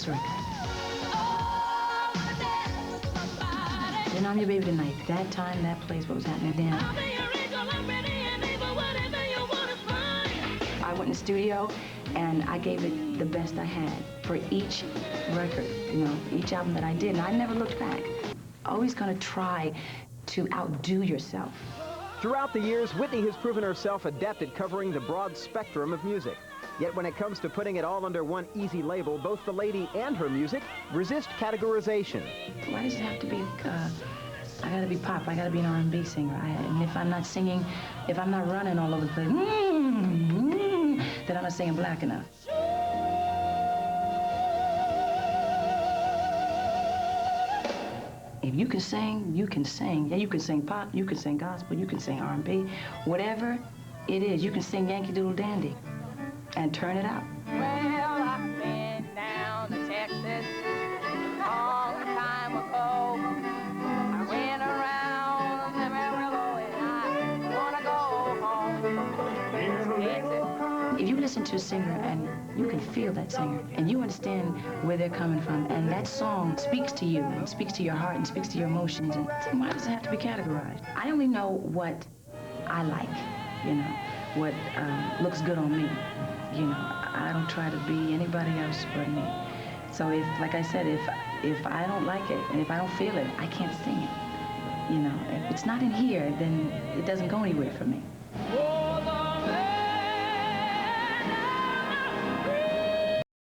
this record. Then I'm Your Baby Tonight. That time, that place, what was happening then. I went in the studio and I gave it the best I had for each record, you know, each album that I did, and I never looked back. Always gonna try to outdo yourself. Throughout the years, Whitney has proven herself adept at covering the broad spectrum of music. Yet when it comes to putting it all under one easy label, both the lady and her music resist categorization. Why does it have to be, I gotta be pop, I gotta be an R&B singer. And if I'm not singing, if I'm not running all over the place, then I'm not singing black enough. If you can sing, you can sing. Yeah, you can sing pop, you can sing gospel, you can sing R&B, whatever it is. You can sing Yankee Doodle Dandy and turn it out. Well, I've been down to Texas a long time ago. I went around Amarillo and I wanna go home. If you listen to a singer and you can feel that singer and you understand where they're coming from and that song speaks to you and speaks to your heart and speaks to your emotions, and why does it have to be categorized? I only know what I like, you know, what looks good on me. You know, I don't try to be anybody else but me. So if, like I said, if I don't like it and if I don't feel it, I can't sing it. You know, if it's not in here, then it doesn't go anywhere for me.